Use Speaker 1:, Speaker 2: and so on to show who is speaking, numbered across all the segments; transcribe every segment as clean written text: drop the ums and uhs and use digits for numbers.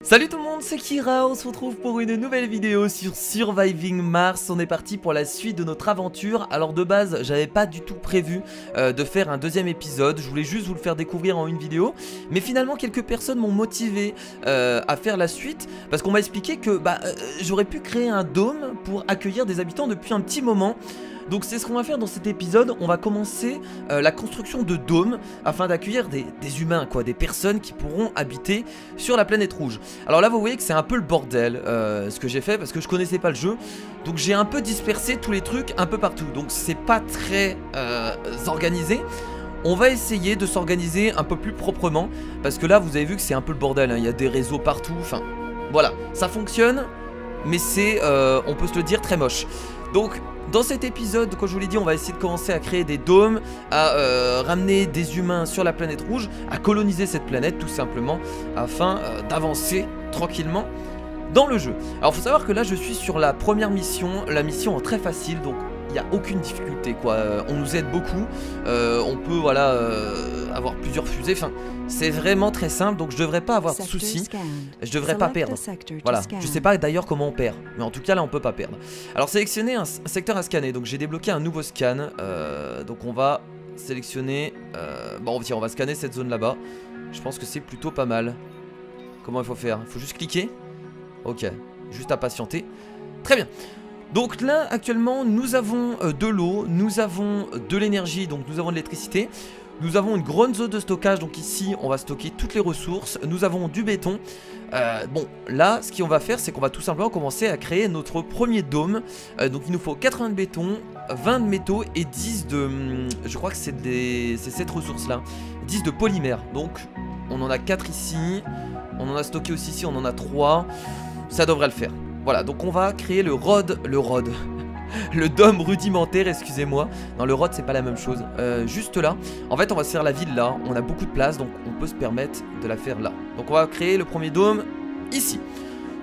Speaker 1: Salut tout le monde, c'est Kira, on se retrouve pour une nouvelle vidéo sur Surviving Mars. On est parti pour la suite de notre aventure. Alors de base, j'avais pas du tout prévu de faire un deuxième épisode. Je voulais juste vous le faire découvrir en une vidéo. Mais finalement, quelques personnes m'ont motivé à faire la suite. Parce qu'on m'a expliqué que j'aurais pu créer un dôme pour accueillir des habitants depuis un petit moment. Donc c'est ce qu'on va faire dans cet épisode. On va commencer la construction de dômes afin d'accueillir des humains, quoi, des personnes qui pourront habiter sur la planète rouge. Alors là vous voyez que c'est un peu le bordel ce que j'ai fait parce que je connaissais pas le jeu. Donc j'ai un peu dispersé tous les trucs un peu partout. Donc c'est pas très organisé. On va essayer de s'organiser un peu plus proprement parce que là vous avez vu que c'est un peu le bordel, hein. Il y a des réseaux partout, enfin voilà, ça fonctionne. Mais c'est, on peut se le dire, très moche. Donc dans cet épisode, comme je vous l'ai dit, on va essayer de commencer à créer des dômes, à ramener des humains sur la planète rouge, à coloniser cette planète tout simplement, afin d'avancer tranquillement dans le jeu. Alors faut savoir que là je suis sur la première mission, la mission est très facile, donc il n'y a aucune difficulté quoi. On nous aide beaucoup, on peut voilà avoir plusieurs fusées, enfin c'est vraiment très simple, donc je devrais pas avoir de soucis, je devrais pas perdre. Voilà, je sais pas d'ailleurs comment on perd, mais en tout cas là on peut pas perdre. Alors sélectionner un secteur à scanner, donc j'ai débloqué un nouveau scan, donc on va sélectionner, bon tiens on va scanner cette zone là-bas, je pense que c'est plutôt pas mal. Comment il faut faire? Il faut juste cliquer. Ok, juste à patienter. Très bien. Donc là actuellement nous avons de l'eau, nous avons de l'énergie, donc nous avons de l'électricité. Nous avons une grande zone de stockage, donc ici on va stocker toutes les ressources. Nous avons du béton. Bon là ce qu'on va faire c'est qu'on va tout simplement commencer à créer notre premier dôme. Donc il nous faut 80 de béton, 20 de métaux et 10 de... je crois que c'est cette ressource là, 10 de polymère. Donc on en a 4 ici. On en a stocké aussi ici, on en a 3. Ça devrait le faire. Voilà, donc on va créer le dôme rudimentaire, excusez-moi. Non, le rod c'est pas la même chose. Juste là, en fait on va se faire la ville là. On a beaucoup de place, donc on peut se permettre de la faire là. Donc on va créer le premier dôme ici.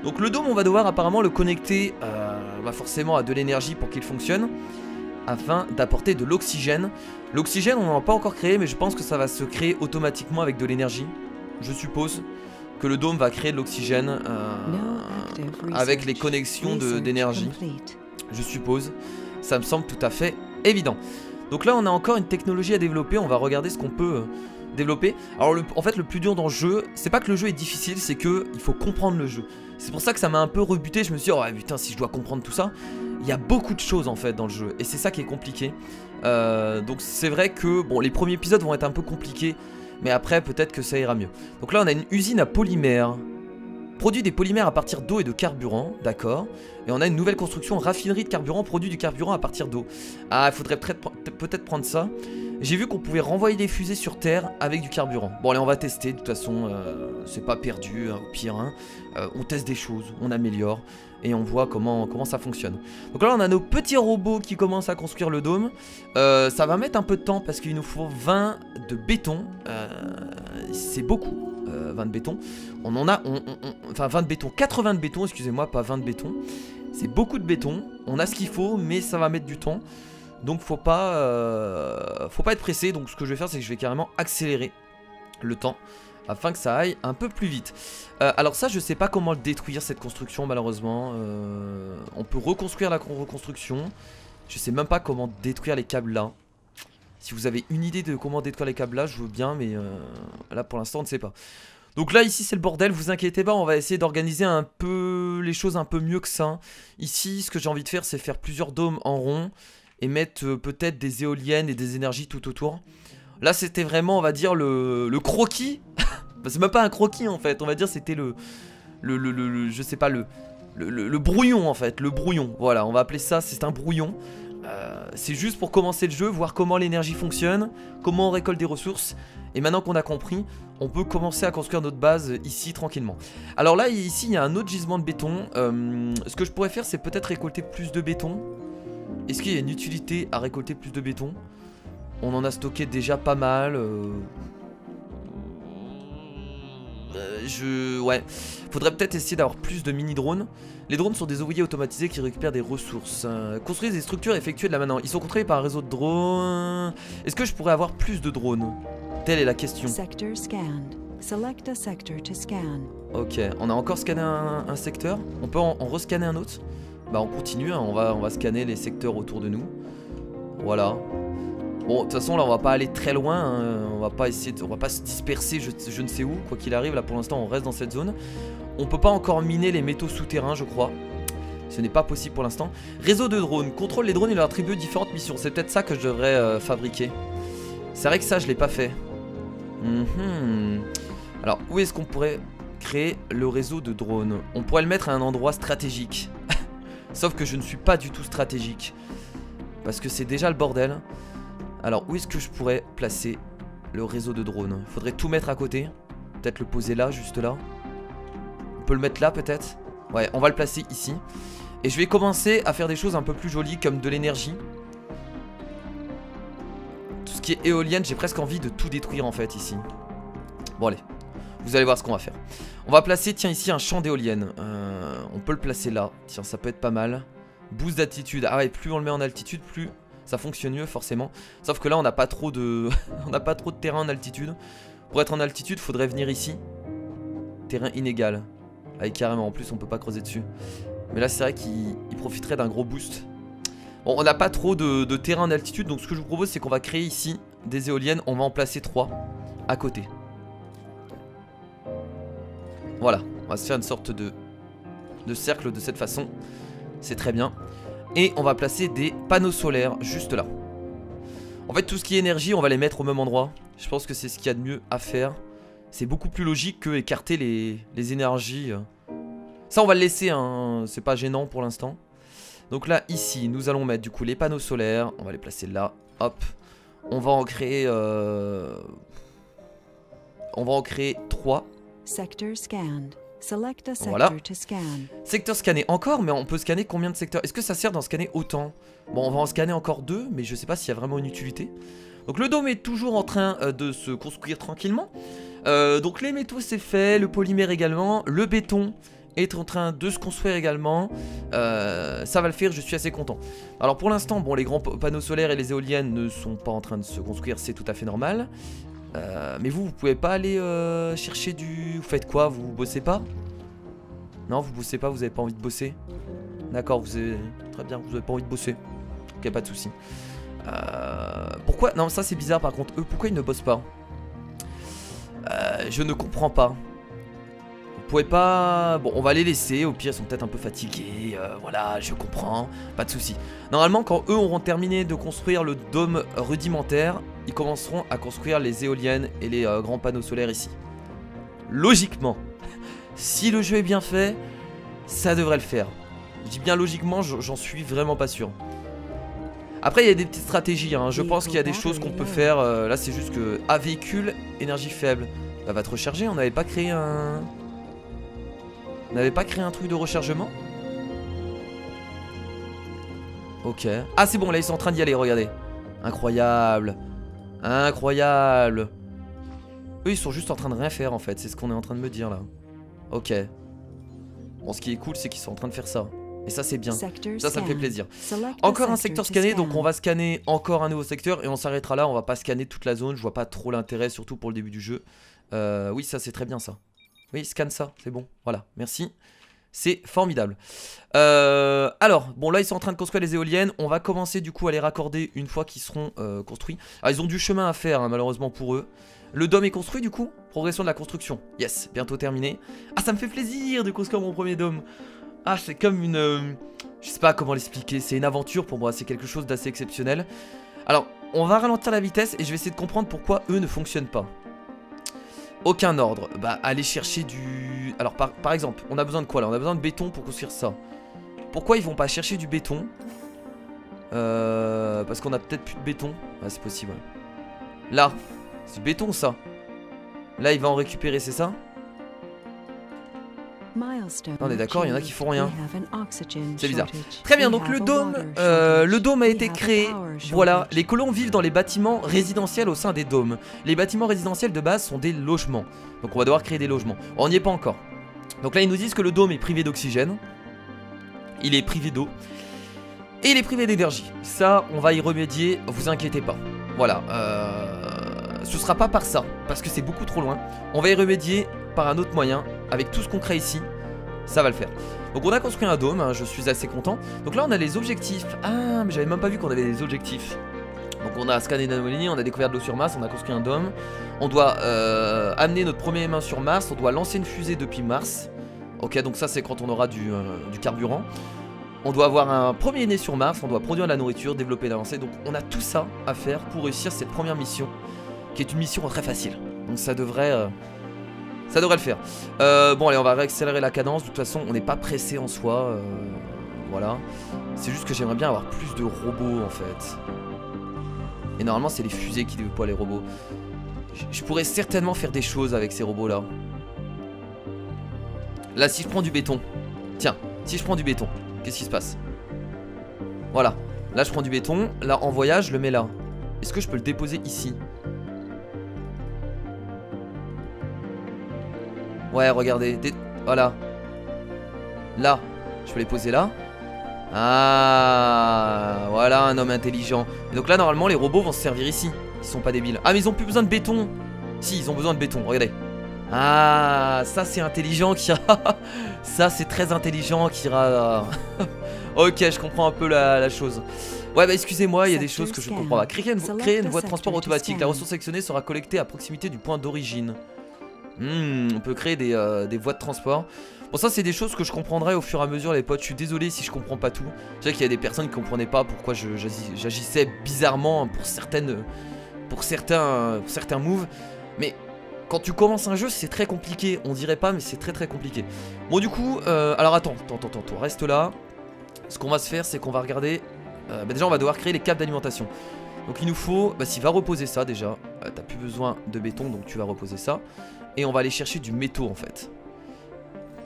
Speaker 1: Donc le dôme on va devoir apparemment le connecter forcément à de l'énergie pour qu'il fonctionne, afin d'apporter de l'oxygène. L'oxygène on n'en a pas encore créé, mais je pense que ça va se créer automatiquement avec de l'énergie. Je suppose que le dôme va créer de l'oxygène avec les connexions d'énergie. Je suppose. Ça me semble tout à fait évident. Donc là on a encore une technologie à développer. On va regarder ce qu'on peut développer. Alors en fait le plus dur dans le jeu, c'est pas que le jeu est difficile, c'est que il faut comprendre le jeu. C'est pour ça que ça m'a un peu rebuté. Je me suis dit oh putain, si je dois comprendre tout ça. Il y a beaucoup de choses en fait dans le jeu, et c'est ça qui est compliqué. Donc c'est vrai que bon, les premiers épisodes vont être un peu compliqués, mais après peut-être que ça ira mieux. Donc là on a une usine à polymères. Produit des polymères à partir d'eau et de carburant, d'accord. Et on a une nouvelle construction, raffinerie de carburant, produit du carburant à partir d'eau. Ah, il faudrait peut-être prendre ça. J'ai vu qu'on pouvait renvoyer des fusées sur Terre avec du carburant. Bon allez, on va tester, de toute façon, c'est pas perdu, hein, au pire. Hein. On teste des choses, on améliore, et on voit comment ça fonctionne. Donc là on a nos petits robots qui commencent à construire le dôme. Ça va mettre un peu de temps parce qu'il nous faut 20 de béton. C'est beaucoup. 20 de béton, on en a, enfin 20 de béton, 80 de béton, excusez-moi, pas 20 de béton. C'est beaucoup de béton, on a ce qu'il faut, mais ça va mettre du temps. Donc faut pas être pressé. Donc ce que je vais faire, c'est que je vais carrément accélérer le temps afin que ça aille un peu plus vite. Alors ça, je sais pas comment le détruire cette construction malheureusement. On peut reconstruire la reconstruction. Je sais même pas comment détruire les câbles là. Si vous avez une idée de comment détruire les câbles là, je veux bien, mais là pour l'instant on ne sait pas. Donc là ici c'est le bordel, vous inquiétez pas, on va essayer d'organiser un peu les choses un peu mieux que ça. Ici ce que j'ai envie de faire c'est faire plusieurs dômes en rond et mettre peut-être des éoliennes et des énergies tout autour. Là c'était vraiment on va dire le croquis. C'est même pas un croquis en fait, on va dire c'était je sais pas le brouillon en fait, le brouillon. Voilà, on va appeler ça, c'est un brouillon. C'est juste pour commencer le jeu, voir comment l'énergie fonctionne, comment on récolte des ressources. Et maintenant qu'on a compris, on peut commencer à construire notre base ici tranquillement. Alors là, ici, il y a un autre gisement de béton. Ce que je pourrais faire, c'est peut-être récolter plus de béton. Est-ce qu'il y a une utilité à récolter plus de béton? On en a stocké déjà pas mal. Ouais, faudrait peut-être essayer d'avoir plus de mini-drones. Les drones sont des ouvriers automatisés qui récupèrent des ressources. Construisent des structures effectuées de la main. Ils sont contrôlés par un réseau de drones. Est-ce que je pourrais avoir plus de drones? Telle est la question.
Speaker 2: Sector scanned. Select a sector to scan.
Speaker 1: Ok, on a encore scanné un secteur. On peut en rescanner un autre. Bah on continue, hein. On va scanner les secteurs autour de nous. Voilà. Bon, de toute façon là on va pas aller très loin, hein. On va pas se disperser je ne sais où. Quoi qu'il arrive, là pour l'instant on reste dans cette zone. On peut pas encore miner les métaux souterrains je crois. Ce n'est pas possible pour l'instant. Réseau de drones, contrôle les drones et leur attribuer différentes missions. C'est peut-être ça que je devrais fabriquer. C'est vrai que ça je l'ai pas fait. Alors où est-ce qu'on pourrait créer le réseau de drones? On pourrait le mettre à un endroit stratégique. Sauf que je ne suis pas du tout stratégique. Parce que c'est déjà le bordel. Alors où est-ce que je pourrais placer le réseau de drones? Il faudrait tout mettre à côté. Peut-être le poser là, juste là. On peut le mettre là peut-être. Ouais, on va le placer ici. Et je vais commencer à faire des choses un peu plus jolies comme de l'énergie. Tout ce qui est éolienne, j'ai presque envie de tout détruire en fait ici. Bon allez, vous allez voir ce qu'on va faire. On va placer, tiens ici un champ d'éolienne. On peut le placer là, tiens ça peut être pas mal. Boost d'altitude, ah ouais plus on le met en altitude plus ça fonctionne mieux forcément. Sauf que là on n'a pas trop de on n'a pas trop de terrain en altitude. Pour être en altitude faudrait venir ici. Terrain inégal. Ah carrément en plus on peut pas creuser dessus. Mais là c'est vrai qu'il profiterait d'un gros boost. Bon on n'a pas trop de terrain en altitude. Donc ce que je vous propose c'est qu'on va créer ici des éoliennes. On va en placer 3 à côté. Voilà, on va se faire une sorte de cercle de cette façon. C'est très bien. Et on va placer des panneaux solaires juste là. En fait tout ce qui est énergie on va les mettre au même endroit. Je pense que c'est ce qu'il y a de mieux à faire. C'est beaucoup plus logique que écarter les énergies. Ça on va le laisser hein. C'est pas gênant pour l'instant. Donc là ici nous allons mettre du coup les panneaux solaires. On va les placer là. Hop. On va en créer 3.
Speaker 2: Sector scanned. Select a sector
Speaker 1: Voilà.
Speaker 2: to scan.
Speaker 1: Secteur scanné encore, mais on peut scanner combien de secteurs? Est-ce que ça sert d'en scanner autant? Bon, on va en scanner encore 2, mais je sais pas s'il y a vraiment une utilité. Donc le dôme est toujours en train de se construire tranquillement. Donc les métaux c'est fait, le polymère également, le béton est en train de se construire également. Ça va le faire, je suis assez content. Alors pour l'instant, bon, les grands panneaux solaires et les éoliennes ne sont pas en train de se construire, c'est tout à fait normal. Mais vous pouvez pas aller chercher du... Vous faites quoi? Vous bossez pas? Non, vous bossez pas, vous avez pas envie de bosser? D'accord, vous avez... Très bien, vous avez pas envie de bosser. Ok, pas de soucis. Pourquoi? Non, ça c'est bizarre par contre. Eux, pourquoi ils ne bossent pas? Je ne comprends pas. Vous pouvez pas... Bon, on va les laisser. Au pire, ils sont peut-être un peu fatigués. Voilà, je comprends. Pas de soucis. Normalement, quand eux auront terminé de construire le dôme rudimentaire, ils commenceront à construire les éoliennes et les grands panneaux solaires ici. Logiquement. Si le jeu est bien fait, ça devrait le faire. Je dis bien logiquement, j'en suis vraiment pas sûr. Après il y a des petites stratégies hein. Je pense qu'il y a des choses qu'on peut faire. Là c'est juste que... Ah véhicule, énergie faible. Bah va te recharger, on n'avait pas créé un... On n'avait pas créé un truc de rechargement? Ok. Ah c'est bon là ils sont en train d'y aller, regardez. Incroyable. Incroyable. Eux ils sont juste en train de rien faire en fait. C'est ce qu'on est en train de me dire là. Ok. Bon ce qui est cool c'est qu'ils sont en train de faire ça. Et ça c'est bien, ça me fait plaisir. Encore un secteur scanné, donc on va scanner encore un nouveau secteur. Et on s'arrêtera là, on va pas scanner toute la zone. Je vois pas trop l'intérêt, surtout pour le début du jeu. Oui ça c'est très bien ça. Oui scanne ça, c'est bon, voilà, merci. C'est formidable. Alors, bon là ils sont en train de construire les éoliennes. On va commencer du coup à les raccorder une fois qu'ils seront construits. Ah ils ont du chemin à faire hein, malheureusement pour eux. Le dôme est construit du coup. Progression de la construction. Yes, bientôt terminé. Ah ça me fait plaisir de construire mon premier dôme. Ah c'est comme une... je sais pas comment l'expliquer. C'est une aventure pour moi, c'est quelque chose d'assez exceptionnel. Alors, on va ralentir la vitesse et je vais essayer de comprendre pourquoi eux ne fonctionnent pas. Aucun ordre. Bah aller chercher du... Alors par exemple, on a besoin de quoi là? On a besoin de béton pour construire ça. Pourquoi ils vont pas chercher du béton? Parce qu'on a peut-être plus de béton. Ah c'est possible. Là, c'est du béton ça. Là il va en récupérer, c'est ça? On est d'accord, il y en a qui font rien. C'est bizarre. Très bien, donc le dôme a été créé. Voilà, les colons vivent dans les bâtiments résidentiels au sein des dômes. Les bâtiments résidentiels de base sont des logements. Donc on va devoir créer des logements. On n'y est pas encore. Donc là ils nous disent que le dôme est privé d'oxygène. Il est privé d'eau. Et il est privé d'énergie. Ça, on va y remédier, vous inquiétez pas. Voilà, ce sera pas par ça, parce que c'est beaucoup trop loin. On va y remédier par un autre moyen. avec tout ce qu'on crée ici, ça va le faire. Donc on a construit un dôme, hein, je suis assez content. Donc là on a les objectifs. Ah mais j'avais même pas vu qu'on avait des objectifs. Donc on a scanné l'anomalie, on a découvert de l'eau sur Mars, on a construit un dôme. On doit amener notre premier humain sur Mars, on doit lancer une fusée depuis Mars. Ok, donc ça c'est quand on aura du carburant. On doit avoir un premier né sur Mars, on doit produire de la nourriture, développer, l'avancer. Donc on a tout ça à faire pour réussir cette première mission, qui est une mission très facile. Donc ça devrait le faire. Bon allez, on va réaccélérer la cadence. De toute façon on n'est pas pressé en soi. Voilà. C'est juste que j'aimerais bien avoir plus de robots en fait. Et normalement c'est les fusées qui déploient les robots. Je pourrais certainement faire des choses avec ces robots là. Là si je prends du béton. Tiens, si je prends du béton, qu'est-ce qui se passe? Voilà, là je prends du béton. Là en voyage je le mets là. Est-ce que je peux le déposer ici? Ouais regardez, voilà. Là, je peux les poser là. Ah, voilà un homme intelligent. Et donc là normalement les robots vont se servir ici. Ils sont pas débiles. Ah mais ils ont plus besoin de béton. Si, ils ont besoin de béton, regardez. Ah, ça c'est intelligent Kira. Ça c'est très intelligent Kira. Ok, je comprends un peu la chose. Ouais bah excusez-moi, il y a des choses que je comprends pas. Créer une voie de transport automatique. La ressource sélectionnée sera collectée à proximité du point d'origine. On peut créer des voies de transport. Bon ça c'est des choses que je comprendrai au fur et à mesure les potes. Je suis désolé si je comprends pas tout. Je sais qu'il y a des personnes qui comprenaient pas pourquoi j'agissais bizarrement pour certains moves. Mais quand tu commences un jeu c'est très compliqué. On dirait pas mais c'est très compliqué. Bon du coup alors attends, reste là. Ce qu'on va se faire c'est qu'on va regarder déjà on va devoir créer les câbles d'alimentation. Donc il nous faut, s'il va reposer ça déjà. T'as plus besoin de béton donc tu vas reposer ça. Et on va aller chercher du métaux en fait.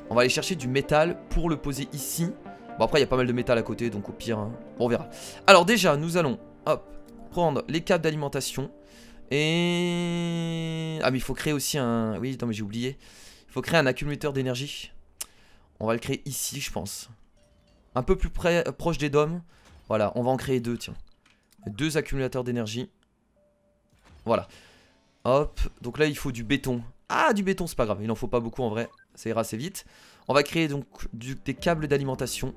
Speaker 1: On va aller chercher du métal pour le poser ici. Bon après il y a pas mal de métal à côté donc au pire hein, on verra. Alors déjà nous allons hop prendre les câbles d'alimentation. Et... ah mais il faut créer aussi un... oui non mais j'ai oublié. Il faut créer un accumulateur d'énergie. On va le créer ici je pense. Un peu plus proche des dômes. Voilà on va en créer deux tiens. Deux accumulateurs d'énergie. Voilà. Hop donc là il faut du béton. Ah du béton c'est pas grave, il en faut pas beaucoup en vrai. Ça ira assez vite. On va créer donc des câbles d'alimentation.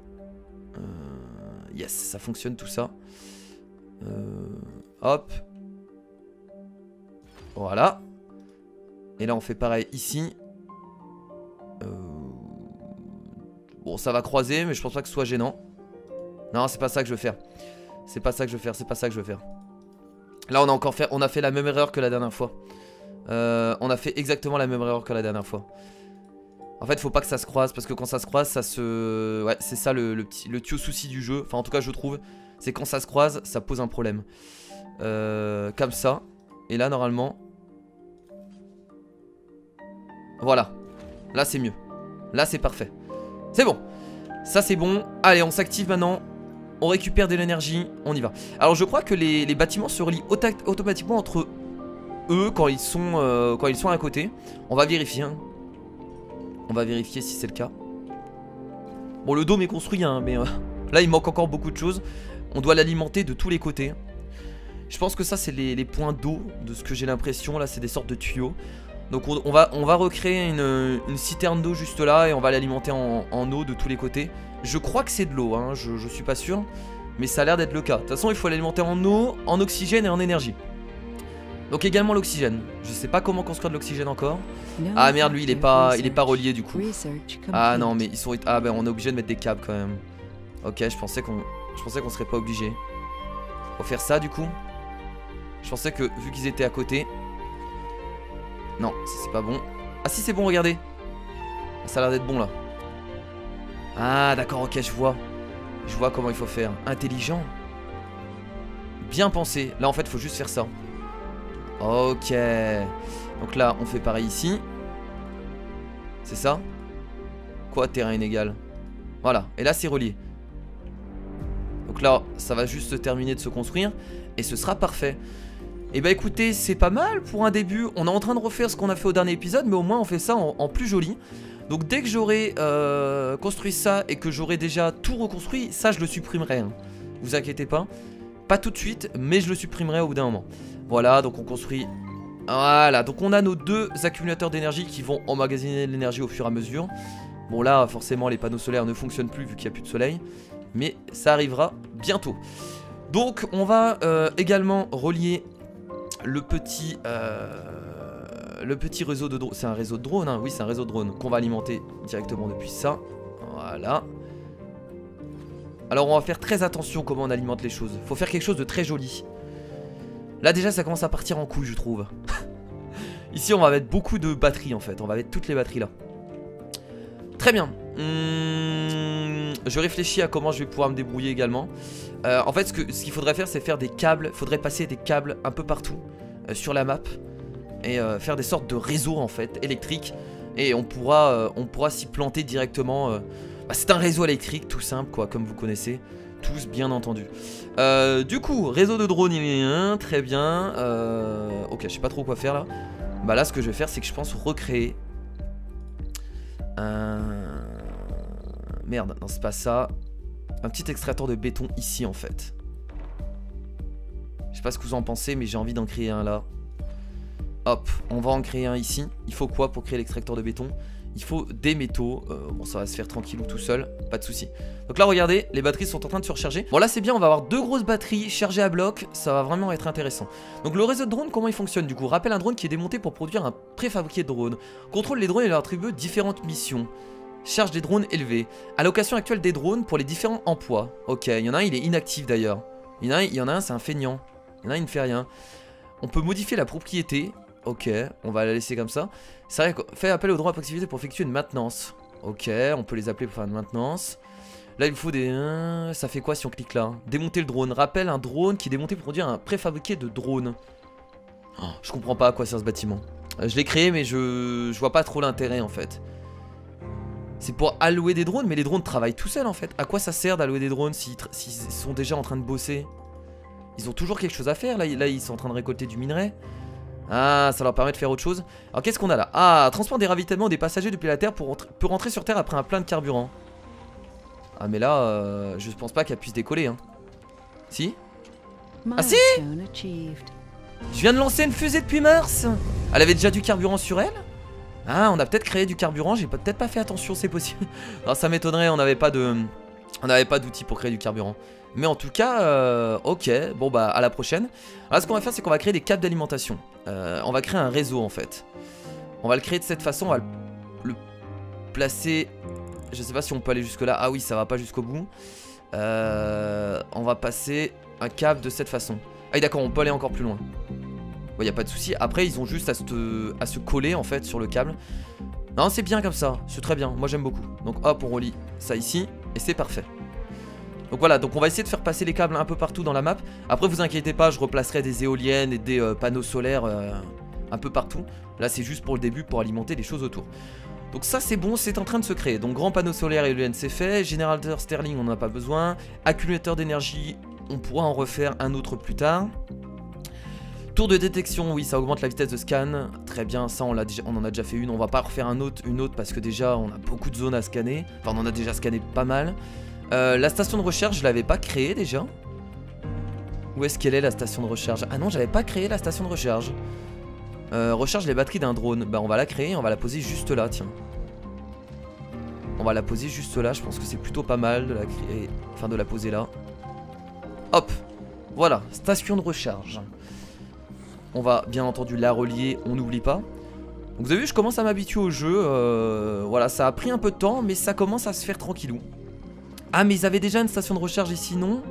Speaker 1: Yes ça fonctionne tout ça. Hop. Voilà. Et là on fait pareil ici. Bon ça va croiser mais je pense pas que ce soit gênant. Non c'est pas ça que je veux faire. C'est pas ça que je veux faire. Là on a fait la même erreur que la dernière fois. On a fait exactement la même erreur que la dernière fois. En fait faut pas que ça se croise. Parce que quand ça se croise ça se... ouais c'est ça le tuyau souci du jeu. Enfin en tout cas je trouve. C'est quand ça se croise ça pose un problème. Comme ça. Et là normalement... voilà. Là c'est mieux. Là c'est parfait. C'est bon. Ça c'est bon. Allez on s'active maintenant. On récupère de l'énergie. On y va. Alors je crois que les bâtiments se relient automatiquement entre eux quand ils sont à côté. On va vérifier hein. On va vérifier si c'est le cas. Bon le dôme est construit hein, mais là il manque encore beaucoup de choses. On doit l'alimenter de tous les côtés. Je pense que ça c'est les points d'eau. De ce que j'ai l'impression. Là c'est des sortes de tuyaux. Donc on va recréer une citerne d'eau juste là. Et on va l'alimenter en eau de tous les côtés. Je crois que c'est de l'eau hein, je suis pas sûr. Mais ça a l'air d'être le cas. De toute façon il faut l'alimenter en eau, en oxygène et en énergie. Donc également l'oxygène. Je sais pas comment construire de l'oxygène encore. Ah merde lui il est pas relié du coup. Ah non mais ils sont... ah ben on est obligé de mettre des câbles quand même. Ok je pensais qu'on serait pas obligé. Faut faire ça du coup. Je pensais que vu qu'ils étaient à côté. Non c'est pas bon. Ah si c'est bon regardez. Ça a l'air d'être bon là. Ah d'accord ok je vois. Je vois comment il faut faire. Intelligent. Bien pensé. Là en fait il faut juste faire ça. Ok. Donc là on fait pareil ici. C'est ça? Quoi terrain inégal? Voilà. Et là c'est relié. Donc là ça va juste se terminer de se construire. Et ce sera parfait. Et bah écoutez c'est pas mal pour un début. On est en train de refaire ce qu'on a fait au dernier épisode. Mais au moins on fait ça en plus joli. Donc dès que j'aurai construit ça et que j'aurai déjà tout reconstruit, ça je le supprimerai hein. Vous inquiétez pas. Pas tout de suite mais je le supprimerai au bout d'un moment. Voilà donc on construit Voilà, donc on a nos 2 accumulateurs d'énergie qui vont emmagasiner de l'énergie au fur et à mesure. Bon là, forcément, les panneaux solaires ne fonctionnent plus vu qu'il n'y a plus de soleil. Mais ça arrivera bientôt. Donc on va également relier le petit réseau de drones. C'est un réseau de drones, hein. Oui, c'est un réseau de drones qu'on va alimenter directement depuis ça. Voilà. Alors on va faire très attention comment on alimente les choses. Faut faire quelque chose de très joli. Là déjà ça commence à partir en couille, je trouve. Ici on va mettre beaucoup de batteries en fait. On va mettre toutes les batteries là. Très bien. Je réfléchis à comment je vais pouvoir me débrouiller également. En fait ce qu'il faudrait faire c'est faire des câbles. Faudrait passer des câbles un peu partout sur la map. Et faire des sortes de réseaux en fait électriques. Et on pourra s'y planter directement. Bah, c'est un réseau électrique tout simple quoi, comme vous connaissez tous bien entendu. Du coup réseau de drones il y a un, très bien. Ok, je sais pas trop quoi faire là. Bah là ce que je vais faire c'est que je pense recréer merde, non c'est pas ça. Un petit extracteur de béton ici en fait. Je sais pas ce que vous en pensez mais j'ai envie d'en créer un là. Hop, on va en créer un ici. Il faut quoi pour créer l'extracteur de béton? Il faut des métaux. Bon, ça va se faire tranquillou tout seul, pas de souci. Donc là, regardez, les batteries sont en train de se recharger. Bon, là, c'est bien, on va avoir 2 grosses batteries chargées à bloc. Ça va vraiment être intéressant. Donc, le réseau de drones, comment il fonctionne du coup? Rappelle un drone qui est démonté pour produire un préfabriqué de drone. Contrôle les drones et leur attribue différentes missions. Charge des drones élevée. Allocation actuelle des drones pour les différents emplois. Ok, il y en a un, il est inactif d'ailleurs. Il y en a un, c'est un feignant. Il y en a un, il ne fait rien. On peut modifier la propriété. Ok, on va la laisser comme ça. C'est vrai qu'on fait appel aux droits à proximité pour effectuer une maintenance. Ok, on peut les appeler pour faire une maintenance. Là, il faut des... ça fait quoi si on clique là? Démonter le drone. Rappelle un drone qui est démonté pour produire un préfabriqué de drone. Oh, je comprends pas à quoi sert ce bâtiment. Je l'ai créé, mais je vois pas trop l'intérêt en fait. C'est pour allouer des drones, mais les drones travaillent tout seuls en fait. À quoi ça sert d'allouer des drones s'ils sont déjà en train de bosser? Ils ont toujours quelque chose à faire. Là, ils sont en train de récolter du minerai. Ah, ça leur permet de faire autre chose. Alors qu'est-ce qu'on a là? Ah, transport des ravitaillements des passagers depuis la Terre pour rentrer sur Terre après un plein de carburant. Ah mais là, je pense pas qu'elle puisse décoller hein. Si? Ah si! Je viens de lancer une fusée depuis Mars. Elle avait déjà du carburant sur elle? Ah, on a peut-être créé du carburant, j'ai peut-être pas fait attention, c'est possible. Alors ça m'étonnerait, on n'avait pas d'outils pour créer du carburant. Mais en tout cas, ok, bon bah à la prochaine. Alors ce qu'on va faire c'est qu'on va créer des câbles d'alimentation. On va créer un réseau en fait. On va le créer de cette façon, on va le placer. Je sais pas si on peut aller jusque là. Ah oui, ça va pas jusqu'au bout. On va passer un câble de cette façon. Ah oui d'accord, on peut aller encore plus loin. Bon, y a pas de souci. Après ils ont juste à se coller en fait sur le câble. Non c'est bien comme ça, c'est très bien, moi j'aime beaucoup. Donc hop on relie ça ici et c'est parfait. Donc voilà, donc on va essayer de faire passer les câbles un peu partout dans la map. Après vous inquiétez pas, je replacerai des éoliennes et des panneaux solaires un peu partout. Là c'est juste pour le début, pour alimenter les choses autour. Donc ça c'est bon, c'est en train de se créer. Donc grand panneau solaire et éolienne c'est fait. Générateur Sterling on n'en a pas besoin. Accumulateur d'énergie, on pourra en refaire un autre plus tard. Tour de détection, oui ça augmente la vitesse de scan. Très bien, ça on en a déjà fait une. On va pas refaire une autre parce que déjà on a beaucoup de zones à scanner. Enfin on en a déjà scanné pas mal. La station de recharge, je l'avais pas créée déjà. Où est-ce qu'elle est la station de recharge? Ah non, j'avais pas créé la station de recharge. Recharge les batteries d'un drone. Bah on va la créer, on va la poser juste là, tiens. On va la poser juste là, je pense que c'est plutôt pas mal de la créer. Enfin de la poser là. Hop, voilà, station de recharge. On va bien entendu la relier, on n'oublie pas. Donc vous avez vu, je commence à m'habituer au jeu. Voilà, ça a pris un peu de temps, mais ça commence à se faire tranquillou. Ah mais ils avaient déjà une station de recharge ici, non?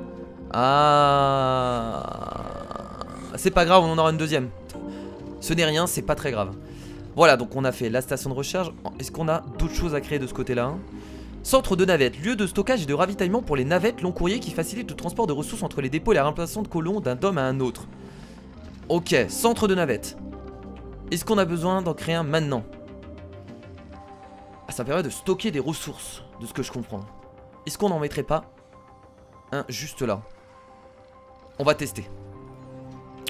Speaker 1: Ah, c'est pas grave, on en aura une deuxième. Ce n'est rien, c'est pas très grave. Voilà, donc on a fait la station de recharge. Est-ce qu'on a d'autres choses à créer de ce côté-là? Centre de navette, lieu de stockage et de ravitaillement pour les navettes long courrier qui facilite le transport de ressources entre les dépôts et la remplacement de colons d'un dôme à un autre. Ok, centre de navette. Est-ce qu'on a besoin d'en créer un maintenant? Ah, ça permet de stocker des ressources, de ce que je comprends. Est-ce qu'on n'en mettrait pas un juste là? On va tester.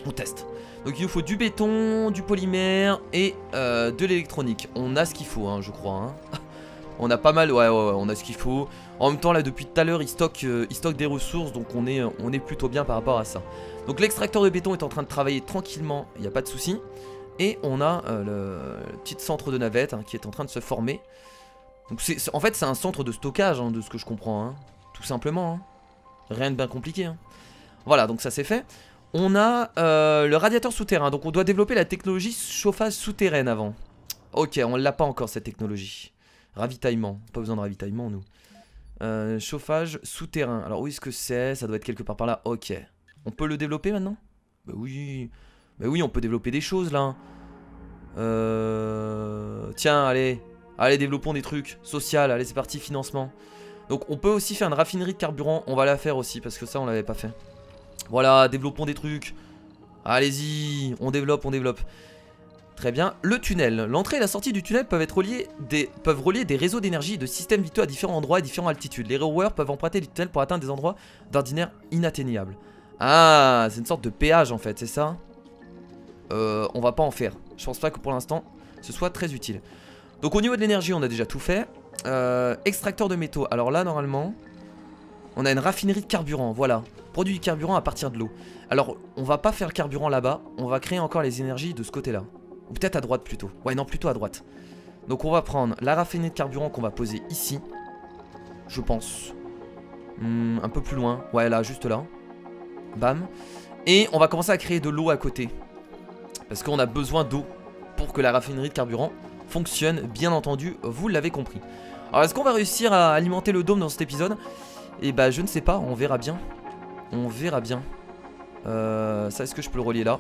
Speaker 1: On teste. Donc il nous faut du béton, du polymère et de l'électronique. On a ce qu'il faut, hein, je crois. Hein. On a pas mal, ouais, on a ce qu'il faut. En même temps, là, depuis tout à l'heure, il stocke des ressources, donc on est plutôt bien par rapport à ça. Donc l'extracteur de béton est en train de travailler tranquillement, il n'y a pas de souci. Et on a le petit centre de navette hein, qui est en train de se former. Donc en fait c'est un centre de stockage hein, de ce que je comprends. Hein. Tout simplement. Hein. Rien de bien compliqué. Hein. Voilà, donc ça c'est fait. On a le radiateur souterrain. Donc on doit développer la technologie chauffage souterraine avant. Ok, on l'a pas encore cette technologie. Ravitaillement. Pas besoin de ravitaillement nous. Chauffage souterrain. Alors où est-ce que c'est? Ça doit être quelque part par là. Ok. On peut le développer maintenant? Bah oui. Bah oui, on peut développer des choses là. Tiens, allez. Allez, développons des trucs. Social, allez, c'est parti, financement. Donc on peut aussi faire une raffinerie de carburant. On va la faire aussi parce que ça on l'avait pas fait. Voilà, développons des trucs. Allez-y, on développe, on développe. Très bien. Le tunnel. L'entrée et la sortie du tunnel peuvent relier des réseaux d'énergie et de systèmes vitaux à différents endroits et différentes altitudes. Les rowers peuvent emprunter du tunnel pour atteindre des endroits d'ordinaire inatteignables. Ah, c'est une sorte de péage en fait, c'est ça? On va pas en faire. Je pense pas que pour l'instant ce soit très utile. Donc au niveau de l'énergie, on a déjà tout fait. Extracteur de métaux. Alors là, normalement, on a une raffinerie de carburant. Voilà. Produit du carburant à partir de l'eau. Alors, on va pas faire le carburant là-bas. On va créer encore les énergies de ce côté-là. Ou peut-être à droite plutôt. Ouais, non, plutôt à droite. Donc on va prendre la raffinerie de carburant qu'on va poser ici. Je pense. Un peu plus loin. Ouais, là, juste là. Bam. Et on va commencer à créer de l'eau à côté. Parce qu'on a besoin d'eau pour que la raffinerie de carburant fonctionne, bien entendu, vous l'avez compris. Alors est-ce qu'on va réussir à alimenter le dôme dans cet épisode? Eh bah je ne sais pas, on verra bien. On verra bien. Ça, est-ce que je peux le relier là?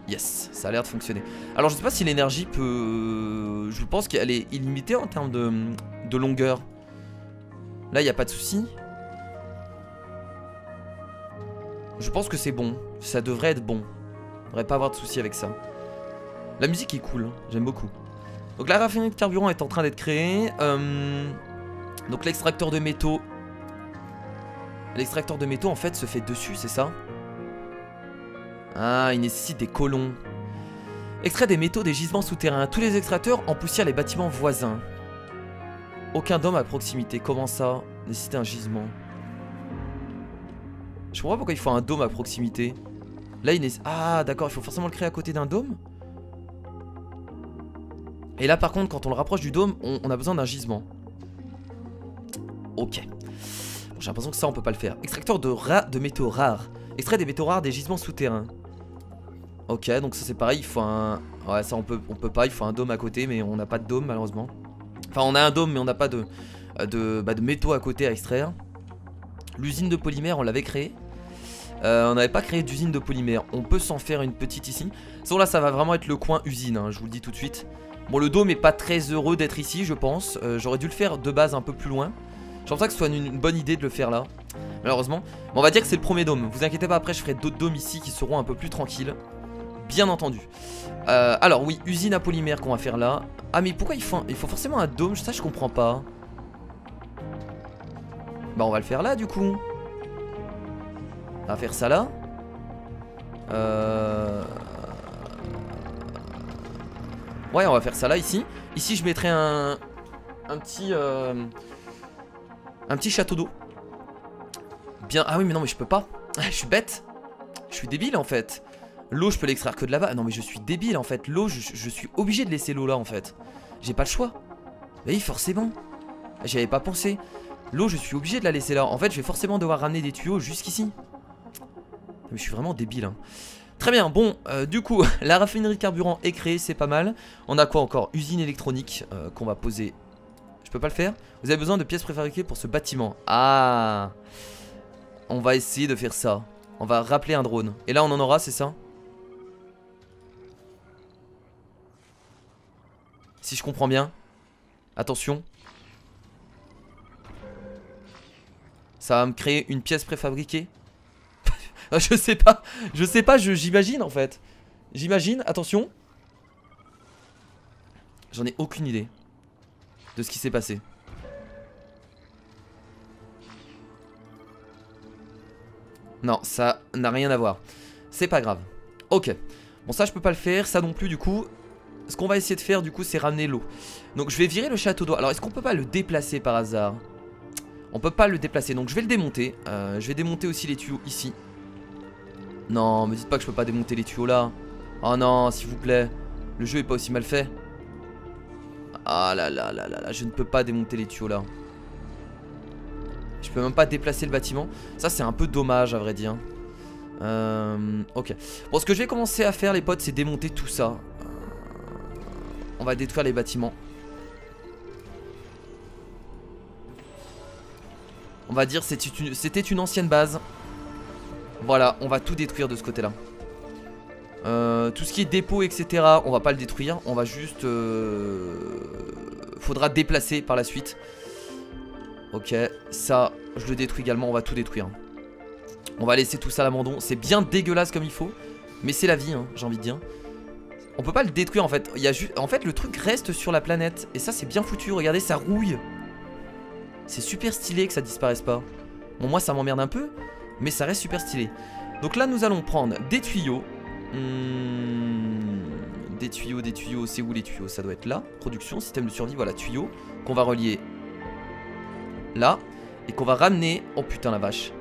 Speaker 1: Yes, ça a l'air de fonctionner. Alors je sais pas si l'énergie peut... Je pense qu'elle est illimitée en termes de longueur. Là il n'y a pas de souci. Je pense que c'est bon. Ça devrait être bon. Il ne devrait pas avoir de souci avec ça. La musique est cool, j'aime beaucoup. Donc la raffinerie de carburant est en train d'être créée. Donc l'extracteur de métaux. L'extracteur de métaux en fait se fait dessus, c'est ça? Ah, il nécessite des colons. Extrait des métaux des gisements souterrains. Tous les extracteurs empoussièrent les bâtiments voisins. Aucun dôme à proximité. Comment ça? Nécessiter un gisement. Je comprends pas pourquoi il faut un dôme à proximité. Là il nécessite... Ah d'accord, il faut forcément le créer à côté d'un dôme. Et là par contre quand on le rapproche du dôme, on a besoin d'un gisement. Ok. Bon, j'ai l'impression que ça on peut pas le faire. Extracteur de métaux rares. Extrait des métaux rares des gisements souterrains. Ok, donc ça c'est pareil, il faut un... Ouais, ça on peut pas, il faut un dôme à côté, mais on n'a pas de dôme malheureusement. Enfin on a un dôme mais on n'a pas de métaux à côté à extraire. L'usine de polymère on l'avait créée. On n'avait pas créé d'usine de polymère. On peut s'en faire une petite ici. Sinon là ça va vraiment être le coin usine hein, je vous le dis tout de suite. Bon le dôme est pas très heureux d'être ici je pense. J'aurais dû le faire de base un peu plus loin. Je pense pas que ce soit une bonne idée de le faire là, malheureusement. Mais on va dire que c'est le premier dôme. Vous inquiétez pas, après je ferai d'autres dômes ici qui seront un peu plus tranquilles. Bien entendu. Alors oui, usine à polymère qu'on va faire là. Ah mais pourquoi il faut forcément un dôme? Ça je comprends pas. Bah on va le faire là du coup. On va faire ça là. Ouais on va faire ça là ici. Ici je mettrai un petit château d'eau. Bien. Ah oui mais non mais je peux pas. Je suis bête. Je suis débile en fait. L'eau je peux l'extraire que de là-bas. Non mais je suis débile en fait. L'eau je suis obligé de laisser l'eau là en fait. J'ai pas le choix. Mais oui forcément. J'y avais pas pensé. L'eau je suis obligé de la laisser là. En fait je vais forcément devoir ramener des tuyaux jusqu'ici. Mais je suis vraiment débile hein. Très bien, bon, du coup, la raffinerie de carburant est créée, c'est pas mal. On a quoi encore? Usine électronique qu'on va poser. Je peux pas le faire. Vous avez besoin de pièces préfabriquées pour ce bâtiment. Ah, on va essayer de faire ça. On va rappeler un drone. Et là on en aura, c'est ça? Si je comprends bien. Attention. Ça va me créer une pièce préfabriquée. Je sais pas, j'imagine en fait. J'imagine, attention. J'en ai aucune idée de ce qui s'est passé. Non, ça n'a rien à voir. C'est pas grave. Ok. Bon ça je peux pas le faire, ça non plus du coup. Ce qu'on va essayer de faire du coup c'est ramener l'eau. Donc je vais virer le château d'eau. Alors est-ce qu'on peut pas le déplacer par hasard? On peut pas le déplacer, donc je vais le démonter. Je vais démonter aussi les tuyaux ici. Non, me dites pas que je peux pas démonter les tuyaux là. Oh non, s'il vous plaît. Le jeu est pas aussi mal fait. Ah là là là là là, je ne peux pas démonter les tuyaux là. Je peux même pas déplacer le bâtiment. Ça c'est un peu dommage à vrai dire. Ok. Bon, ce que je vais commencer à faire les potes, c'est démonter tout ça. On va détruire les bâtiments. On va dire c'était une ancienne base. Voilà, on va tout détruire de ce côté là. Tout ce qui est dépôt etc, on va pas le détruire. On va juste faudra déplacer par la suite. Ok, ça je le détruis également. On va tout détruire. On va laisser tout ça à l'abandon. C'est bien dégueulasse comme il faut, mais c'est la vie hein, j'ai envie de dire. On peut pas le détruire en fait. En fait le truc reste sur la planète. Et ça c'est bien foutu, regardez ça rouille. C'est super stylé que ça disparaisse pas. Bon moi ça m'emmerde un peu, mais ça reste super stylé. Donc là nous allons prendre des tuyaux. Des tuyaux, c'est où les tuyaux? Ça doit être là. Production, système de survie, voilà, tuyaux. Qu'on va relier là. Et qu'on va ramener. Oh putain la vache.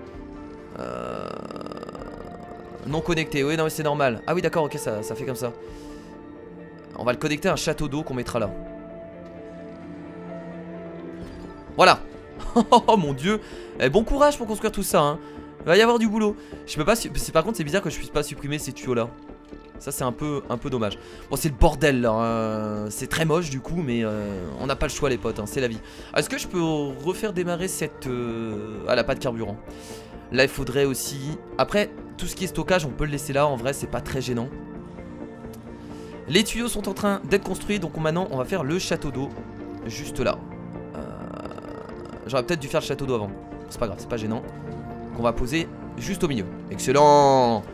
Speaker 1: Non connecté, oui non mais c'est normal. Ah oui d'accord, ok ça fait comme ça. On va le connecter à un château d'eau qu'on mettra là. Voilà. Oh mon dieu. Bon courage pour construire tout ça hein. Il va y avoir du boulot. Je peux pas. Par contre c'est bizarre que je puisse pas supprimer ces tuyaux là. Ça c'est un peu dommage. Bon c'est le bordel là hein. C'est très moche du coup. Mais on n'a pas le choix les potes hein. C'est la vie. Est-ce que je peux refaire démarrer cette ah la pas de carburant. Là il faudrait aussi. Après tout ce qui est stockage on peut le laisser là. En vrai c'est pas très gênant. Les tuyaux sont en train d'être construits. Donc maintenant on va faire le château d'eau. Juste là. J'aurais peut-être dû faire le château d'eau avant. C'est pas grave, c'est pas gênant. Qu'on va poser juste au milieu. Excellent.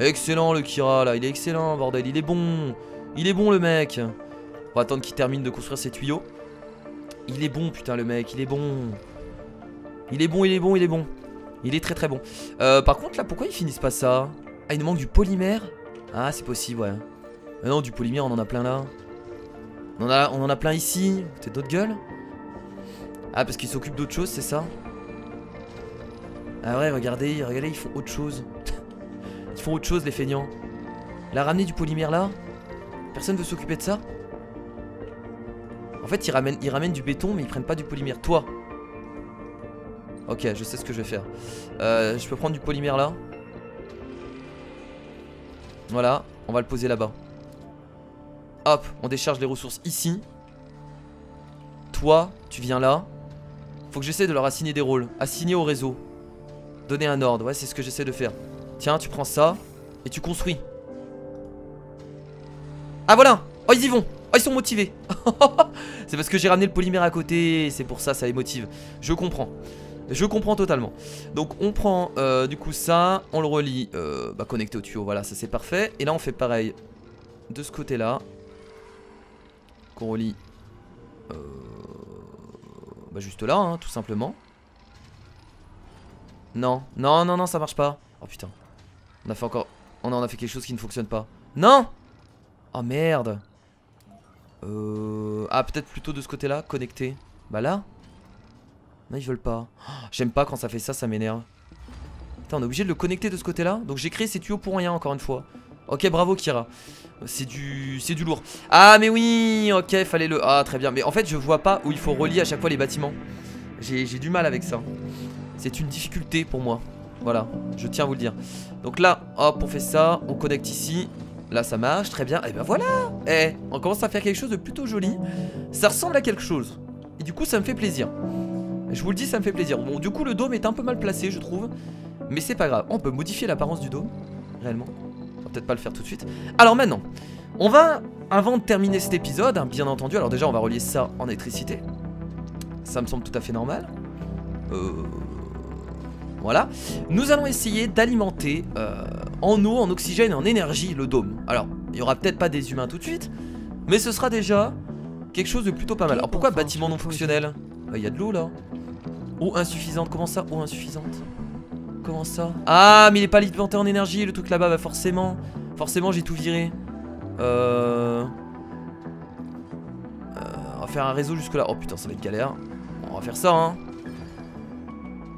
Speaker 1: Excellent le Kira là. Il est excellent bordel, il est bon. Il est bon le mec. On va attendre qu'il termine de construire ses tuyaux. Il est bon putain le mec, il est bon. Il est bon, il est bon, il est bon. Il est très très bon. Par contre là pourquoi ils finissent pas ça? Ah il nous manque du polymère. Ah c'est possible ouais. Mais non du polymère on en a plein là. On en a plein ici. Peut-être d'autres gueules. Ah parce qu'ils s'occupent d'autre chose c'est ça? Ah ouais regardez ils font autre chose. Ils font autre chose les feignants. Là ramener du polymère là. Personne veut s'occuper de ça. En fait ils ramènent du béton mais ils prennent pas du polymère. Toi. Ok je sais ce que je vais faire. Je peux prendre du polymère là. Voilà. On va le poser là-bas. Hop on décharge les ressources ici. Toi tu viens là. Faut que j'essaie de leur assigner des rôles. Assigner au réseau. Donner un ordre. Ouais c'est ce que j'essaie de faire. Tiens tu prends ça. Et tu construis. Ah voilà. Oh ils y vont. Oh ils sont motivés. C'est parce que j'ai ramené le polymère à côté. C'est pour ça les motive. Je comprends. Je comprends totalement. Donc on prend du coup ça. On le relie connecté au tuyau. Voilà ça c'est parfait. Et là on fait pareil. De ce côté là. Qu'on relie juste là hein, tout simplement. Non, non, non, non, ça marche pas. Oh putain. On a fait encore. Oh non, on a fait quelque chose qui ne fonctionne pas. Non. Oh merde. Ah peut-être plutôt de ce côté là, connecté. Bah là. Non ils veulent pas. Oh, j'aime pas quand ça fait ça, ça m'énerve. Putain on est obligé de le connecter de ce côté là. Donc j'ai créé ces tuyaux pour rien encore une fois. Ok bravo Kira. C'est du lourd. Ah mais oui. Ok fallait le. Ah très bien. Mais en fait je vois pas où il faut relier à chaque fois les bâtiments. J'ai du mal avec ça. C'est une difficulté pour moi. Voilà je tiens à vous le dire. Donc là hop on fait ça. On connecte ici. Là ça marche très bien. Et ben voilà. On commence à faire quelque chose de plutôt joli. Ça ressemble à quelque chose. Et du coup ça me fait plaisir. Je vous le dis ça me fait plaisir. Bon du coup le dôme est un peu mal placé je trouve. Mais c'est pas grave. On peut modifier l'apparence du dôme. Réellement. On va peut-être pas le faire tout de suite. Alors maintenant on va, avant de terminer cet épisode hein, bien entendu. Alors déjà on va relier ça en électricité. Ça me semble tout à fait normal. Voilà. Nous allons essayer d'alimenter en eau, en oxygène et en énergie le dôme. Alors il y aura peut-être pas des humains tout de suite. Mais ce sera déjà quelque chose de plutôt pas mal. Alors pourquoi bâtiment non fonctionnel? Il y a de l'eau là. Eau insuffisante, comment ça? Eau insuffisante. Comment ça? Ah mais il est pas alimenté en énergie le truc là-bas. Bah forcément. Forcément j'ai tout viré. On va faire un réseau jusque là. Oh putain ça va être galère. On va faire ça hein.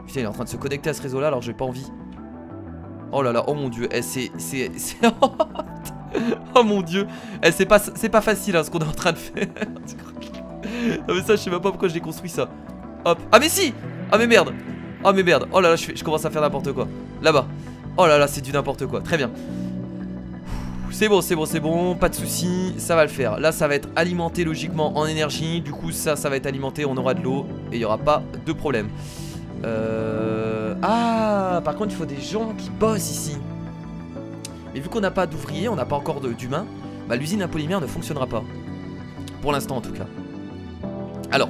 Speaker 1: Putain il est en train de se connecter à ce réseau là alors j'ai pas envie. Oh là là oh mon dieu c'est Oh mon dieu. Eh, c'est pas facile hein, ce qu'on est en train de faire. Non mais ça je sais même pas pourquoi j'ai construit ça. Hop. Ah mais si. Ah mais merde. Oh mais merde. Oh là là je commence à faire n'importe quoi. Là-bas. Oh là là c'est du n'importe quoi. Très bien. C'est bon, c'est bon, c'est bon, pas de soucis, ça va le faire. Là ça va être alimenté logiquement en énergie. Du coup ça va être alimenté, on aura de l'eau. Et il n'y aura pas de problème. Ah, par contre il faut des gens qui bossent ici. Mais vu qu'on n'a pas d'ouvriers, on n'a pas encore d'humains, bah l'usine à polymère ne fonctionnera pas. Pour l'instant en tout cas. Alors,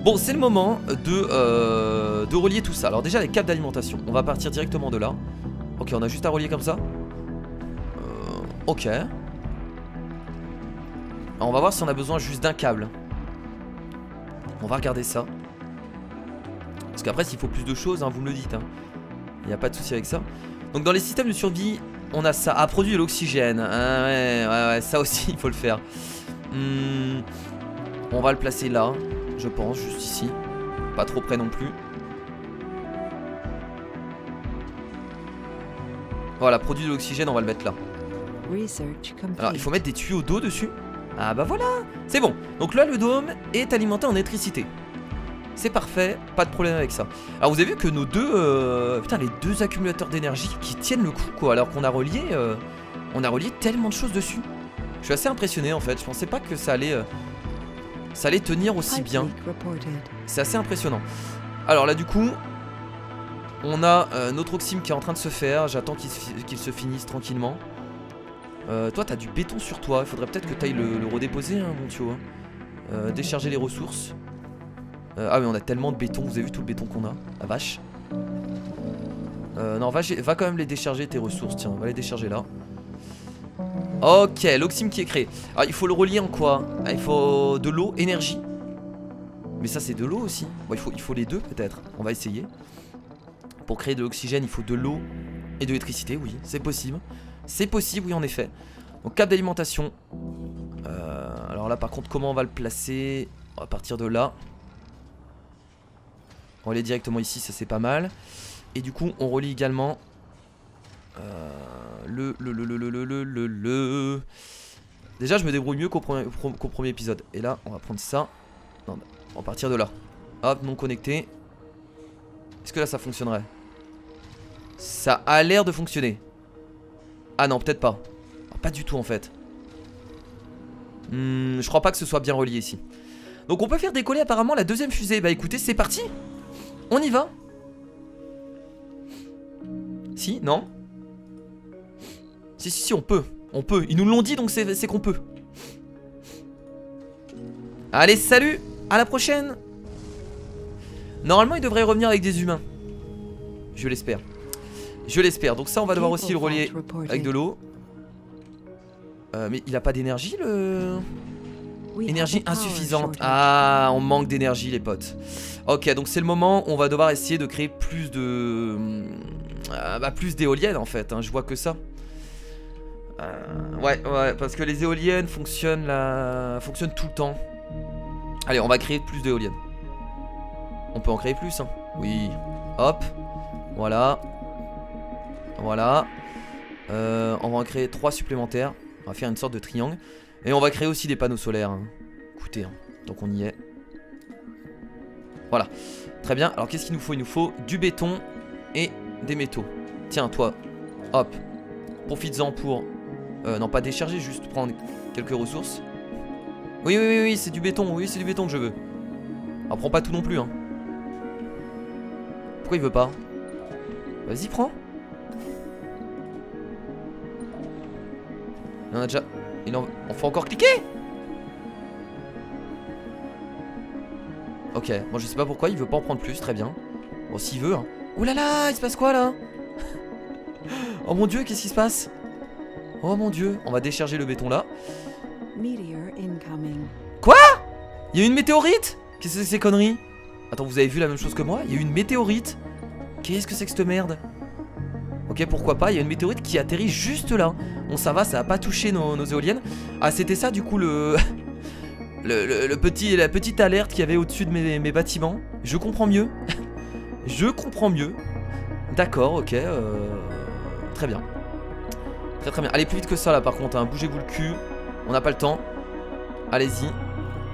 Speaker 1: bon c'est le moment de relier tout ça. Alors déjà les câbles d'alimentation, on va partir directement de là. Ok, on a juste à relier comme ça. Ok. Alors, on va voir si on a besoin juste d'un câble. On va regarder ça. Parce qu'après s'il faut plus de choses, hein, vous me le dites hein. Il n'y a pas de souci avec ça. Donc dans les systèmes de survie, on a ça. Ah, produit de l'oxygène. Ah, ouais, ça aussi il faut le faire. On va le placer là, je pense, juste ici. Pas trop près non plus. Voilà, produit de l'oxygène, on va le mettre là. Alors il faut mettre des tuyaux d'eau dessus. Ah bah voilà, c'est bon. Donc là le dôme est alimenté en électricité. C'est parfait, pas de problème avec ça. Alors vous avez vu que nos deux putain, les deux accumulateurs d'énergie qui tiennent le coup quoi. Alors qu'on a relié tellement de choses dessus. Je suis assez impressionné en fait. Je pensais pas que ça allait tenir aussi bien. C'est assez impressionnant. Alors là du coup on a notre oxyme qui est en train de se faire. J'attends qu'il se finisse tranquillement. Toi t'as du béton sur toi. Il faudrait peut-être que tu ailles le redéposer hein, mon tuyau hein. Décharger les ressources. Ah mais on a tellement de béton. Vous avez vu tout le béton qu'on a. La vache. Non va quand même les décharger tes ressources. Tiens on va les décharger là. Ok l'oxyme qui est créé. Alors il faut le relier en quoi? Ah, il faut de l'eau, énergie. Mais ça c'est de l'eau aussi. Bon, il faut les deux peut-être. On va essayer. Pour créer de l'oxygène il faut de l'eau et de l'électricité. Oui c'est possible. C'est possible oui en effet. Donc câble d'alimentation. Alors là par contre comment on va le placer? On va partir de là. On relie directement ici, ça c'est pas mal. Et du coup on relie également Déjà je me débrouille mieux qu'au premier épisode. Et là on va prendre ça. Non, on va partir de là. Hop, non connecté. Est-ce que là ça fonctionnerait? Ça a l'air de fonctionner. Ah non peut-être pas. Pas du tout en fait. Je crois pas que ce soit bien relié ici. Donc on peut faire décoller apparemment la deuxième fusée. Bah écoutez c'est parti. On y va. Si, non? Si on peut. On peut, ils nous l'ont dit donc c'est qu'on peut. Allez salut. À la prochaine. Normalement il devrait revenir avec des humains. Je l'espère. Je l'espère, donc ça on va devoir aussi le relier avec de l'eau. Mais il a pas d'énergie le... Énergie insuffisante. Ah, on manque d'énergie les potes. Ok, donc c'est le moment où on va devoir essayer de créer plus de... plus d'éoliennes en fait, hein, je vois que ça. Ouais, parce que les éoliennes fonctionnent tout le temps. Allez, on va créer plus d'éoliennes. On peut en créer plus, hein. Oui. Hop. Voilà. Voilà. On va en créer 3 supplémentaires. On va faire une sorte de triangle. Et on va créer aussi des panneaux solaires hein. Écoutez, hein. Donc on y est. Voilà. Très bien, alors qu'est-ce qu'il nous faut? Il nous faut du béton et des métaux. Tiens, toi. Hop. Profites-en pour... non, pas décharger, juste prendre quelques ressources. Oui, c'est du béton. Oui, c'est du béton que je veux. Alors prends pas tout non plus, hein. Pourquoi il veut pas? Vas-y, prends. On a déjà... On faut encore cliquer. Ok, bon je sais pas pourquoi il veut pas en prendre plus, très bien. Bon s'il veut hein. Ouh là là, il se passe quoi là? Oh mon dieu, qu'est-ce qui se passe? Oh mon dieu, on va décharger le béton là. Quoi? Il y a eu une météorite? Qu'est-ce que c'est que ces conneries? Attends, vous avez vu la même chose que moi? Il y a eu une météorite. Qu'est-ce que c'est que cette merde? Ok, pourquoi pas, il y a une météorite qui atterrit juste là. Bon ça va, ça a pas touché nos éoliennes. Ah c'était ça du coup la petite alerte qu'il y avait au-dessus de mes bâtiments. Je comprends mieux. Je comprends mieux. D'accord, ok. Très bien. Très très bien. Allez, plus vite que ça là par contre, hein. Bougez-vous le cul. On n'a pas le temps. Allez-y.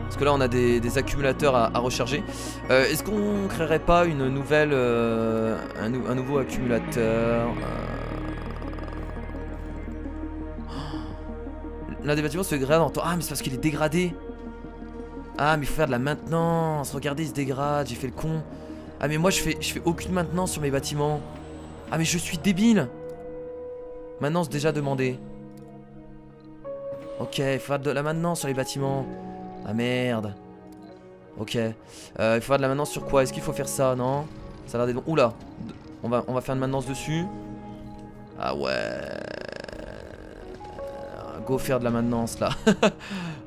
Speaker 1: Parce que là on a des accumulateurs à recharger. Est-ce qu'on créerait pas une nouvelle un nouveau accumulateur L'un des bâtiments se dégrade en temps. Ah mais c'est parce qu'il est dégradé. Ah mais il faut faire de la maintenance. Regardez, il se dégrade, j'ai fait le con. Ah mais moi je fais aucune maintenance sur mes bâtiments. Ah mais je suis débile. Maintenance déjà demandée. Ok, il faut faire de la maintenance sur les bâtiments. Ah merde. Ok. Il faut faire de la maintenance sur quoi? Est-ce qu'il faut faire ça? Non. Ça a l'air d'être bon. Oula. On va faire une maintenance dessus. Ah ouais. Go faire de la maintenance là.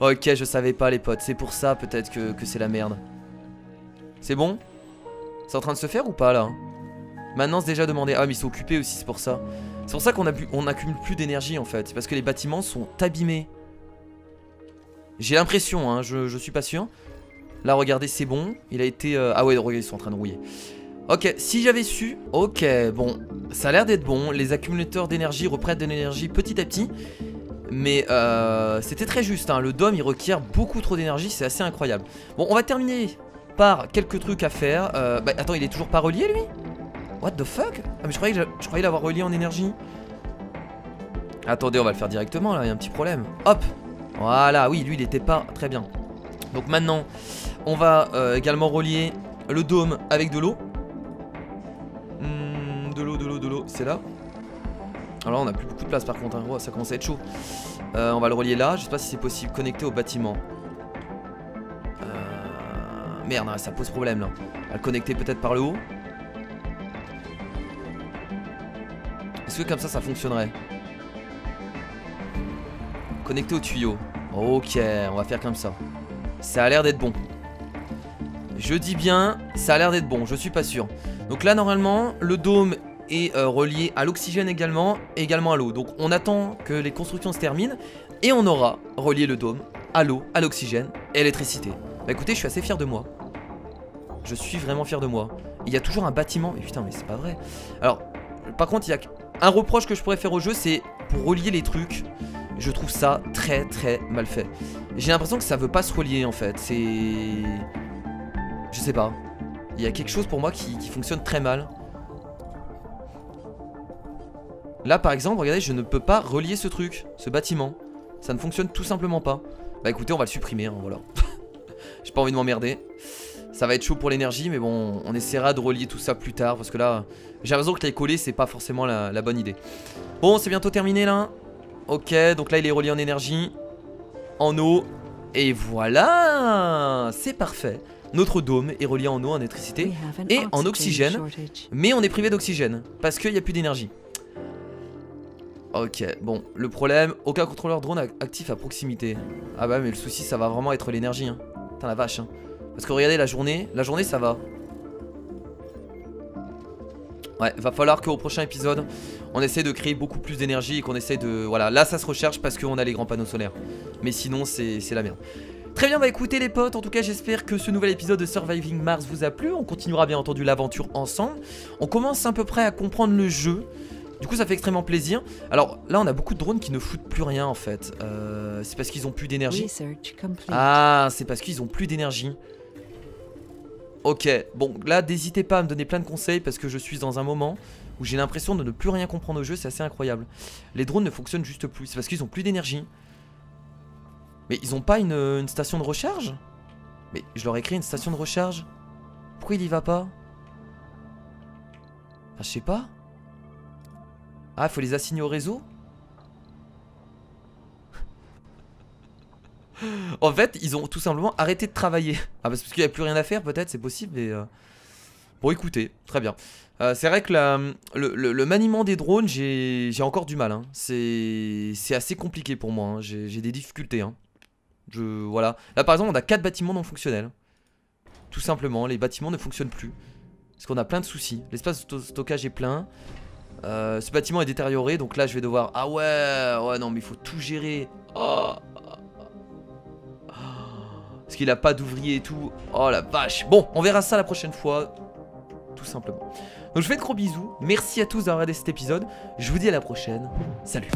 Speaker 1: Ok, je savais pas les potes. C'est pour ça peut-être que c'est la merde. C'est bon? C'est en train de se faire ou pas là? Maintenance déjà demandée. Ah mais ils sont occupés aussi, c'est pour ça. C'est pour ça qu'on accumule plus d'énergie en fait. C'est parce que les bâtiments sont abîmés. J'ai l'impression, hein, je suis pas sûr. Là regardez, c'est bon. Il a été... Ah ouais, regardez, ils sont en train de rouiller. Ok, si j'avais su... Ok, bon, ça a l'air d'être bon. Les accumulateurs d'énergie reprennent de l'énergie petit à petit. Mais c'était très juste, hein. Le dôme il requiert beaucoup trop d'énergie, c'est assez incroyable. Bon, on va terminer par quelques trucs à faire. Bah attends, il est toujours pas relié lui? What the fuck? Ah mais je croyais l'avoir relié en énergie. Attendez, on va le faire directement là, il y a un petit problème. Hop. Voilà, oui, lui il était pas très bien. Donc maintenant, on va également relier le dôme avec de l'eau. De l'eau, c'est là. Alors là on a plus beaucoup de place par contre, hein. Oh, ça commence à être chaud. On va le relier là, je sais pas si c'est possible, connecté au bâtiment. Merde, ça pose problème là. On va le connecter peut-être par le haut. Est-ce que comme ça fonctionnerait? Connecté au tuyau. Ok, on va faire comme ça. Ça a l'air d'être bon. Je dis bien, ça a l'air d'être bon, je suis pas sûr. Donc là normalement, le dôme est relié à l'oxygène également, et également à l'eau. Donc on attend que les constructions se terminent, et on aura relié le dôme à l'eau, à l'oxygène et à l'électricité. Bah écoutez, je suis assez fier de moi. Je suis vraiment fier de moi. Il y a toujours un bâtiment, mais putain, mais c'est pas vrai. Alors, par contre, il y a un reproche que je pourrais faire au jeu, c'est pour relier les trucs. Je trouve ça très très mal fait. J'ai l'impression que ça veut pas se relier en fait. C'est... Je sais pas. Il y a quelque chose pour moi qui fonctionne très mal. Là par exemple, regardez, je ne peux pas relier ce truc, ce bâtiment. Ça ne fonctionne tout simplement pas. Bah écoutez, on va le supprimer, hein, voilà. J'ai pas envie de m'emmerder. Ça va être chaud pour l'énergie, mais bon, on essaiera de relier tout ça plus tard. Parce que là, j'ai l'impression que les coller, c'est pas forcément la bonne idée. Bon, c'est bientôt terminé là. Ok, donc là il est relié en énergie, en eau, et voilà, c'est parfait. Notre dôme est relié en eau, en électricité et en oxygène, mais on est privé d'oxygène parce qu'il n'y a plus d'énergie. Ok, bon, le problème, aucun contrôleur drone actif à proximité. Ah bah mais le souci ça va vraiment être l'énergie, hein. Putain la vache, hein. Parce que regardez la journée ça va. Ouais, va falloir qu'au prochain épisode, on essaie de créer beaucoup plus d'énergie et qu'on essaie de... Voilà, là ça se recharge parce qu'on a les grands panneaux solaires. Mais sinon c'est la merde. Très bien, bah écoutez les potes, en tout cas j'espère que ce nouvel épisode de Surviving Mars vous a plu. On continuera bien entendu l'aventure ensemble. On commence à peu près à comprendre le jeu. Du coup ça fait extrêmement plaisir. Alors là on a beaucoup de drones qui ne foutent plus rien en fait. C'est parce qu'ils ont plus d'énergie. Ah, c'est parce qu'ils ont plus d'énergie. Ok, bon là n'hésitez pas à me donner plein de conseils parce que je suis dans un moment où j'ai l'impression de ne plus rien comprendre au jeu, c'est assez incroyable. Les drones ne fonctionnent juste plus, c'est parce qu'ils ont plus d'énergie. Mais ils ont pas une station de recharge? Mais je leur ai créé une station de recharge. Pourquoi il y va pas? Enfin, je sais pas. Ah, faut les assigner au réseau? En fait, ils ont tout simplement arrêté de travailler. Ah, parce qu'il n'y a plus rien à faire, peut-être, c'est possible. Mais bon, écoutez, très bien. C'est vrai que le maniement des drones, j'ai encore du mal. Hein. C'est assez compliqué pour moi. Hein. J'ai des difficultés. Hein. Voilà. Là, par exemple, on a 4 bâtiments non fonctionnels. Tout simplement, les bâtiments ne fonctionnent plus. Parce qu'on a plein de soucis. L'espace de stockage est plein. Ce bâtiment est détérioré. Donc là, je vais devoir... Ah ouais, non, mais il faut tout gérer. Oh. Parce qu'il a pas d'ouvrier et tout. Oh la vache. Bon, on verra ça la prochaine fois. tout simplement. Donc je vous fais de gros bisous, merci à tous d'avoir regardé cet épisode, je vous dis à la prochaine, salut.